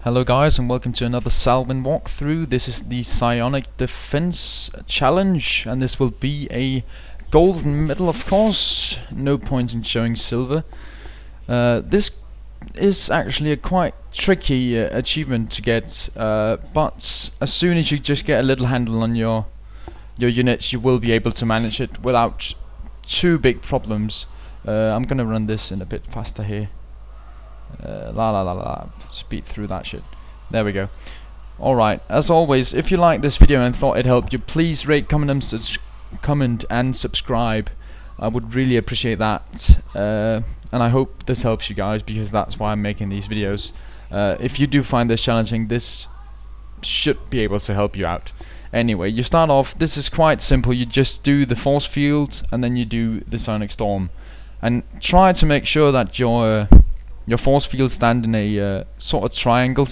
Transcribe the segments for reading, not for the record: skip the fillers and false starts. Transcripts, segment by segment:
Hello guys, and welcome to another Salwyn walkthrough. This is the Psionic Defense Challenge, and this will be a golden medal, of course. No point in showing silver. This is actually a quite tricky achievement to get, but as soon as you just get a little handle on your units, you will be able to manage it without too big problems. I'm gonna run this in a bit faster here. Speed through that shit. There we go. Alright, as always, if you like this video and thought it helped you, please rate, comment and subscribe. I would really appreciate that, and I hope this helps you guys, because that's why I'm making these videos. If you do find this challenging, this should be able to help you out. Anyway, you start off, this is quite simple. You just do the force field and then you do the Psionic Storm, and try to make sure that your force field stand in a sort of triangle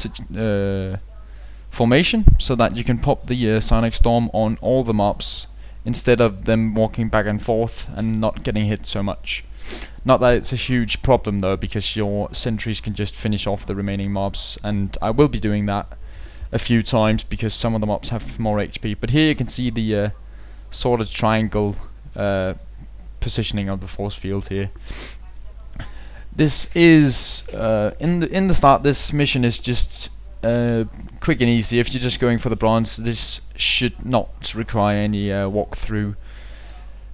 formation, so that you can pop the Psionic Storm on all the mobs instead of them walking back and forth and not getting hit so much. Not that it's a huge problem though, because your sentries can just finish off the remaining mobs, and I will be doing that a few times because some of the mobs have more HP. But here you can see the sort of triangle positioning of the force field here. This is in the start. This mission is just quick and easy. If you're just going for the bronze, this should not require any walkthrough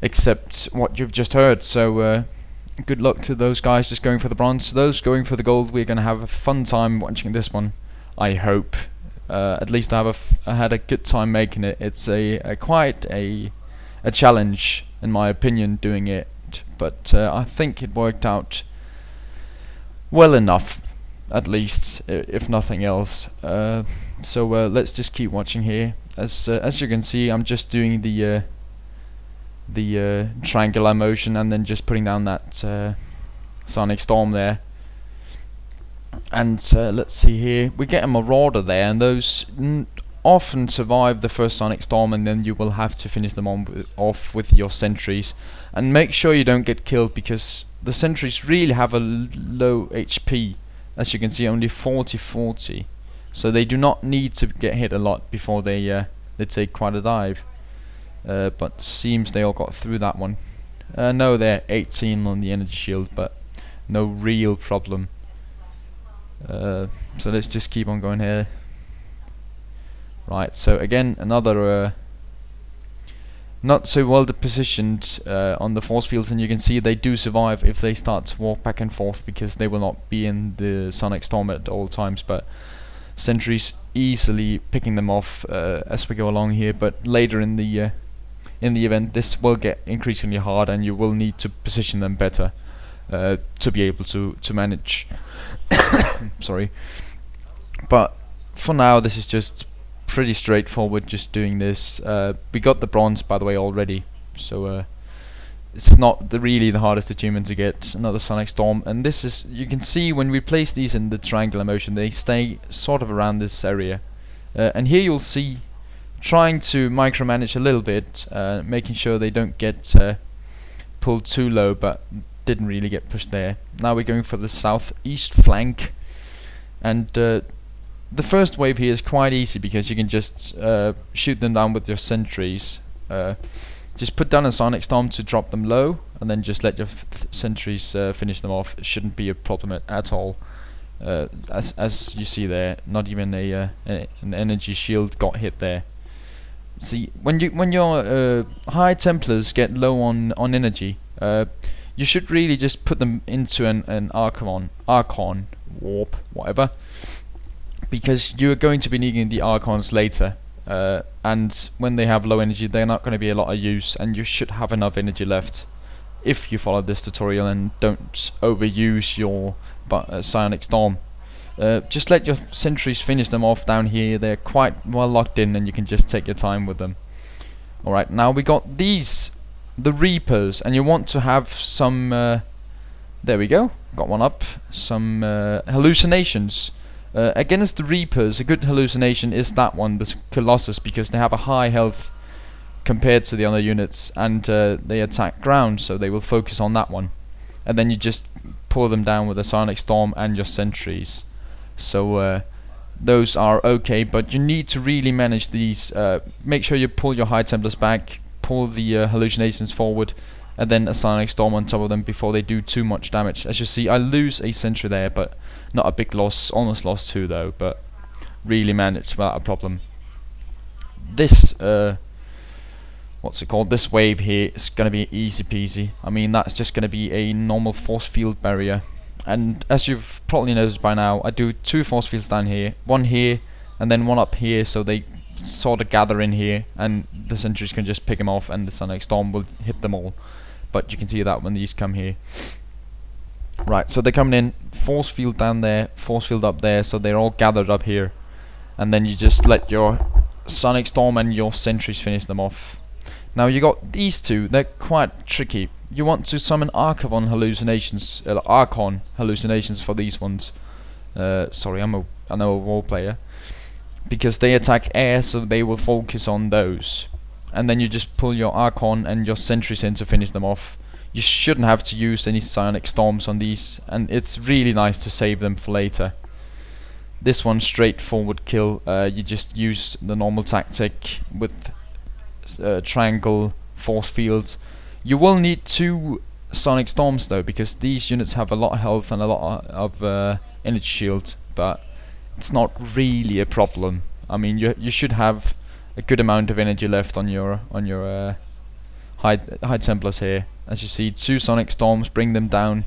except what you've just heard. So good luck to those guys just going for the bronze. Those going for the gold, we're gonna have a fun time watching this one, I hope. At least I had a good time making it. It's quite a challenge in my opinion doing it, but I think it worked out well enough, at least, if nothing else. So let's just keep watching here. As you can see, I'm just doing the triangular motion and then just putting down that Psionic Storm there. And let's see here, we get a Marauder there, and those often survive the first Psionic Storm, and then you will have to finish them off with your sentries. And make sure you don't get killed, because the sentries really have a low HP. As you can see, only 40. So they do not need to get hit a lot before they take quite a dive. But seems they all got through that one. No, they're 18 on the energy shield, but no real problem. So let's just keep on going here. Right, so again, another not so well positioned on the force fields, and you can see they do survive if they start to walk back and forth, because they will not be in the Psionic Storm at all times. But sentries easily picking them off as we go along here. But later in the event, this will get increasingly hard, and you will need to position them better to be able to manage. Sorry, but for now this is just pretty straightforward, just doing this. We got the bronze, by the way, already, so it's not really the hardest achievement to get. Another Psionic Storm, and this is, you can see when we place these in the triangular motion, they stay sort of around this area, and here you'll see trying to micromanage a little bit, making sure they don't get pulled too low, but didn't really get pushed there. Now we're going for the southeast flank, and the first wave here is quite easy, because you can just shoot them down with your sentries. Just put down a Psionic Storm to drop them low, and then just let your sentries finish them off. It shouldn't be a problem at all. As you see there, not even an energy shield got hit there. See, when your high Templars get low on energy, you should really just put them into an Archon, Warp, whatever, because you're going to be needing the Archons later, and when they have low energy, they're not going to be a lot of use, and you should have enough energy left if you follow this tutorial and don't overuse your Psionic Storm. Just let your sentries finish them off down here. They're quite well locked in, and you can just take your time with them. Alright, now we got these, the Reapers, and you want to have some there we go, got one up, some hallucinations. Against the Reapers, a good hallucination is that one, the Colossus, because they have a high health compared to the other units, and they attack ground, so they will focus on that one. And then you just pull them down with a Psionic Storm and your sentries. So those are okay, but you need to really manage these. Make sure you pull your High Templars back, pull the hallucinations forward, and then a Psionic Storm on top of them before they do too much damage. As you see, I lose a sentry there, but not a big loss. Almost lost 2 though, but really managed without a problem. This what's it called? This wave here is gonna be easy peasy. I mean, that's just gonna be a normal force field barrier. And as you've probably noticed by now, I do 2 force fields down here, 1 here, and then 1 up here, so they sort of gather in here, and the sentries can just pick them off, and the Psionic Storm will hit them all. But you can see that when these come here. Right, so they're coming in, force field down there, force field up there, so they're all gathered up here. And then you just let your Psionic Storm and your sentries finish them off. Now you got these 2, they're quite tricky. You want to summon Archon hallucinations for these ones. Sorry, I know a war player. Because they attack air, so they will focus on those. And then you just pull your Archon and your sentries in to finish them off. You shouldn't have to use any Psionic Storms on these, and it's really nice to save them for later. This one, straightforward kill. You just use the normal tactic with triangle force fields. You will need 2 Psionic Storms though, because these units have a lot of health and a lot of energy shield, but it's not really a problem. I mean, you should have a good amount of energy left on your High Templars here. As you see, 2 Psionic Storms, bring them down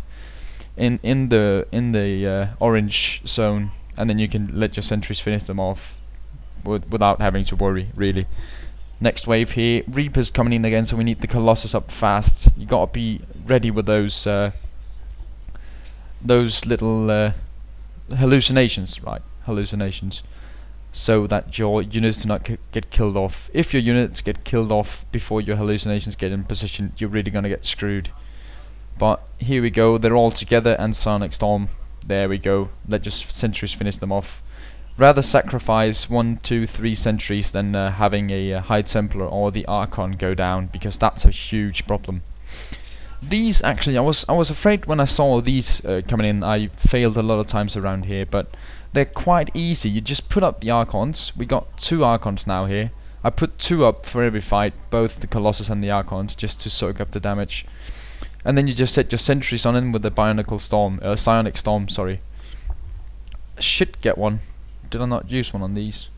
in the orange zone, and then you can let your sentries finish them off without having to worry really. Next wave here, Reapers coming in again, so we need the Colossus up fast. You gotta be ready with those little hallucinations, right? Hallucinations, so that your units do not get killed off. If your units get killed off before your hallucinations get in position, you're really gonna get screwed. But here we go, they're all together, and Psionic Storm. There we go. Let your sentries finish them off. Rather sacrifice 1, 2, 3 sentries than having a High Templar or the Archon go down, because that's a huge problem. These actually, I was afraid when I saw these coming in. I failed a lot of times around here, but they're quite easy. You just put up the Archons. We got 2 Archons now here. I put 2 up for every fight, both the Colossus and the Archons, just to soak up the damage. And then you just set your sentries on in with the Psionic Storm, sorry. Should get one. Did I not use one on these?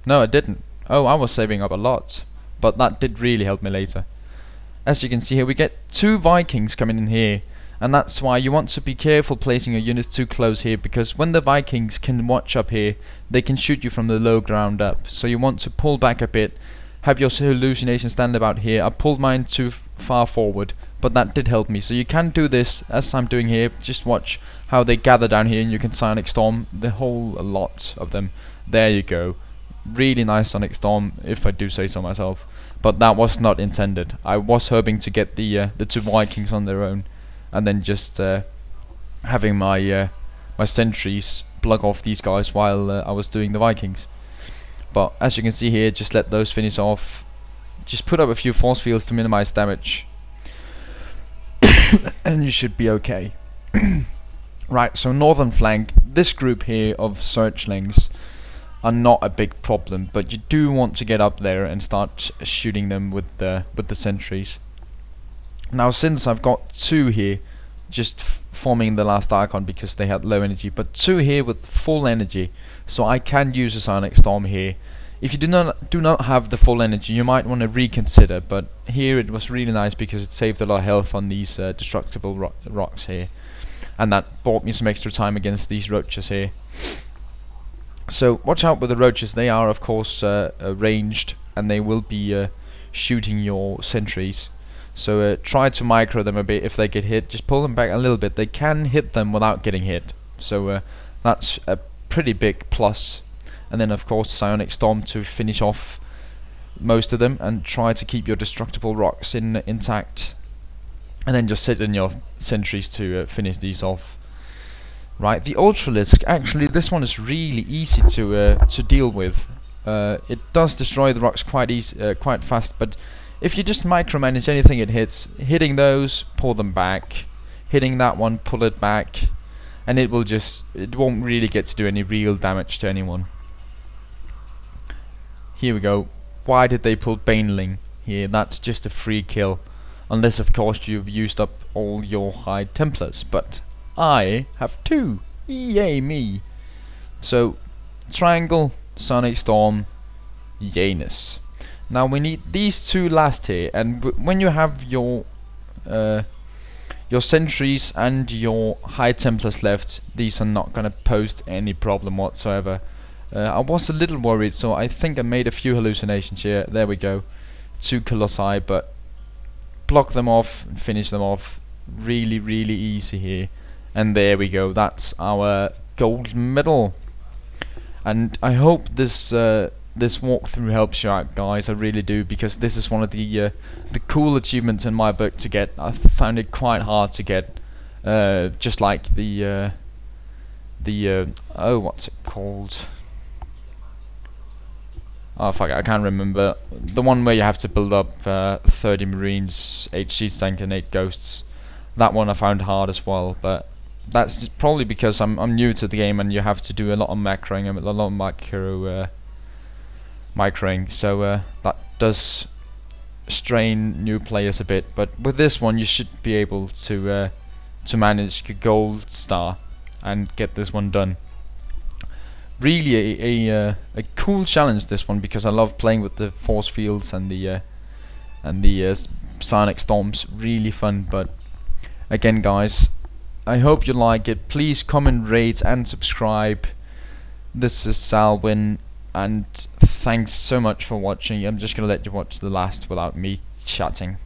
No, I didn't. Oh, I was saving up a lot, but that did really help me later. As you can see here, we get 2 Vikings coming in here, and that's why you want to be careful placing your units too close here, because when the Vikings can watch up here, they can shoot you from the low ground up. So you want to pull back a bit, have your hallucination stand about here. I pulled mine too far forward, but that did help me. So you can do this as I'm doing here. Just watch how they gather down here, and you can Psionic Storm the whole lot of them. There you go. Really nice Psionic Storm, if I do say so myself. But that was not intended. I was hoping to get the 2 Vikings on their own, and then just having my my sentries plug off these guys while I was doing the Vikings. But as you can see here, just let those finish off. Just put up a few force fields to minimize damage, and you should be okay. Right, so northern flank, this group here of searchlings are not a big problem, but you do want to get up there and start shooting them with the sentries. Now, since I've got 2 here, just forming the last Archon because they had low energy, but 2 here with full energy, so I can use a Psionic Storm here. If you do not have the full energy, you might want to reconsider, but here it was really nice because it saved a lot of health on these destructible rocks here, and that bought me some extra time against these roaches here. So watch out with the roaches. They are of course ranged, and they will be shooting your sentries. So try to micro them a bit. If they get hit, just pull them back a little bit. They can hit them without getting hit, so that's a pretty big plus. And then of course Psionic Storm to finish off most of them, and try to keep your destructible rocks intact, and then just sit in your sentries to finish these off. Right, the Ultralisk, actually this one is really easy to deal with. It does destroy the rocks quite fast, but if you just micromanage anything it hits, hitting those, pull them back, hitting that one, pull it back, and it won't really get to do any real damage to anyone. here we go. Why did they put Baneling here? That's just a free kill. Unless of course you've used up all your High Templars. But I have 2. Yay me. So Triangle, Sonic Storm, yayness. Now we need these 2 last here, and when you have your sentries and your High Templars left, these are not gonna pose any problem whatsoever. I was a little worried, so I think I made a few hallucinations here. There we go. 2 Colossi, but block them off and finish them off really easy here. And there we go. That's our gold medal. And I hope this this walkthrough helps you out, guys. I really do, because this is one of the cool achievements in my book to get. I found it quite hard to get, just like the oh, what's it called? Oh fuck, I can't remember. The one where you have to build up 30 Marines, 8 Siege Tank and 8 Ghosts. That one I found hard as well, but that's just probably because I'm new to the game and you have to do a lot of macroing and a lot of microing, so that does strain new players a bit. But with this one, you should be able to manage a gold star and get this one done. Really a cool challenge, this one, because I love playing with the force fields and the Psionic Storms. Really fun. But again, guys, I hope you like it. Please comment, rate and subscribe. This is Salwyn, and thanks so much for watching. I'm just gonna let you watch the last without me chatting.